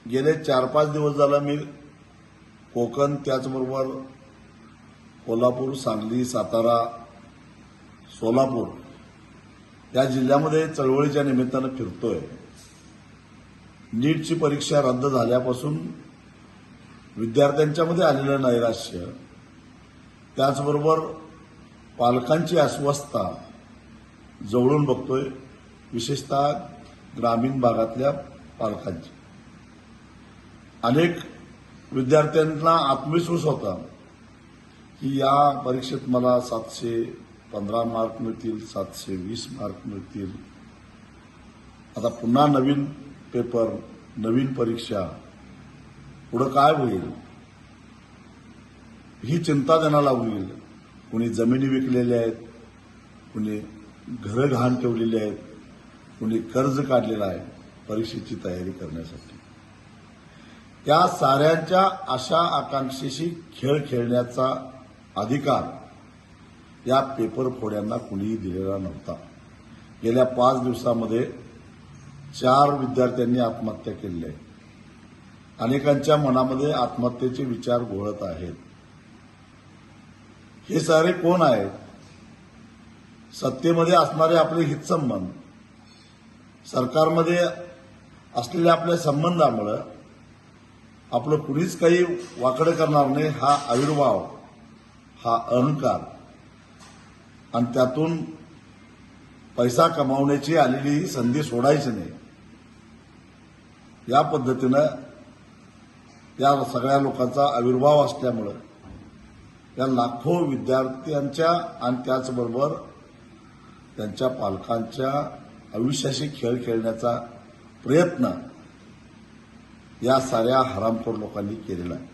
गेले 4-5 दिवस झाला मी कोकण त्याचबरोबर कोल्हापूर, सांगली, सातारा, सोलापूर या जिल्ह्यामध्ये चळवळीच्या निमित्तानं फिरतोय। नीटची परीक्षा रद्द झाल्यापासून विद्यार्थ्यांच्यामध्ये आलेलं नैराश्य, त्याचबरोबर पालकांची अस्वस्थता जवळून बघतोय, विशेषतः ग्रामीण भागातल्या पालकांची। अनेक विद्यार्थ्यांना आत्मविश्वास होता की या परीक्षेत मला 715 मार्क मिळतील, 720 मार्क मिळतील। आता पुन्हा नवीन पेपर, नवीन परीक्षा, पुढे काय होईल ही चिंता त्यांना लागून गेली। कुणी जमिनी विकलेल्या आहेत, कुणी घरं गहाण ठेवलेली आहेत, कुणी कर्ज काढलेलं आहे परीक्षेची तयारी करण्यासाठी। त्या साऱ्यांच्या आशा आकांक्षेशी खेळ खेळण्याचा अधिकार या पेपर फोड्यांना कुणीही दिलेला नव्हता। गेल्या 5 दिवसामध्ये 4 विद्यार्थ्यांनी आत्महत्या केली आहे। अनेकांच्या मनामध्ये आत्महत्येचे विचार घोळत आहेत। हे सारे कोण आहेत? सत्तेमध्ये असणारे आपले हितसंबंध, सरकारमध्ये असलेल्या आपल्या संबंधामुळे आपलं कुणीच काही वाकडं करणार नाही हा आविर्भाव, हा अहंकार, आणि त्यातून पैसा कमावण्याची आलेली ही संधी सोडायची नाही, या पद्धतीनं या सगळ्या लोकांचा आविर्भाव असल्यामुळे या लाखो विद्यार्थ्यांच्या आणि त्याचबरोबर त्यांच्या पालकांच्या आयुष्याशी खेळ खेळण्याचा प्रयत्न या साऱ्या हरामखोर लोकांनी केलेला आहे।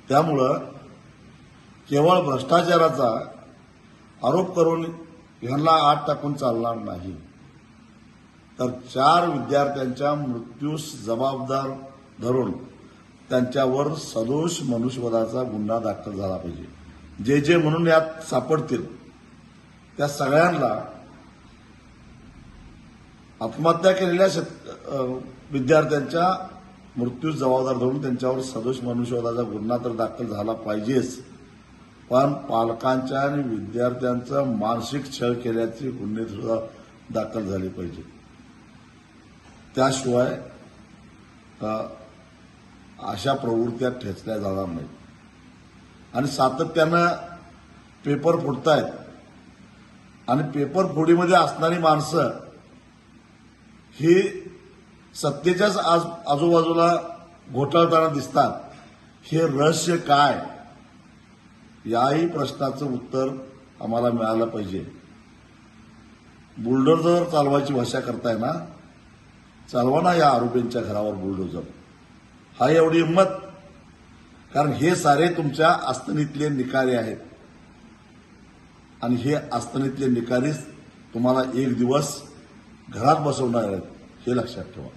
त्यामुळं केवळ भ्रष्टाचाराचा आरोप करून ह्यांना आत टाकून चालणार नाही, तर 4 विद्यार्थ्यांच्या मृत्यूस जबाबदार धरून त्यांच्यावर सदोष मनुष्यवधाचा गुन्हा दाखल झाला पाहिजे। जे म्हणून यात सापडतील त्या सगळ्यांना आत्महत्या केलेल्या विद्यार्थ्यांच्या मृत्यूस जबाबदार धरून त्यांच्यावर सदोष मनुष्यवधाचा गुन्हा तर दाखल झाला पाहिजेच, पण पालकांच्या आणि विद्यार्थ्यांचा मानसिक छळ केल्याचे गुन्हे सुद्धा दाखल झाले पाहिजे। त्याशिवाय अशा प्रवृत्त्या ठेचल्या जाणार नाहीत। आणि सातत्यानं पेपर फुटतायत, आणि पेपर फोडीमध्ये असणारी माणसं ही सत्तेच्याच आजूबाजूला घोटाळताना दिसतात। हे रहस्य काय, याही प्रश्नाचं उत्तर आम्हाला मिळालं पाहिजे। बुलडोझर चालवायची भाषा करताय ना, चालवा ना या आरोपींच्या घरावर बुलडोझर। हा एवढी हिंमत? कारण हे सारे तुमच्या आस्थनीतले निकारी आहेत, आणि हे आस्थनीतले निकारीच तुम्हाला एक दिवस घरात बसवणार आहेत, हे लक्षात ठेवा।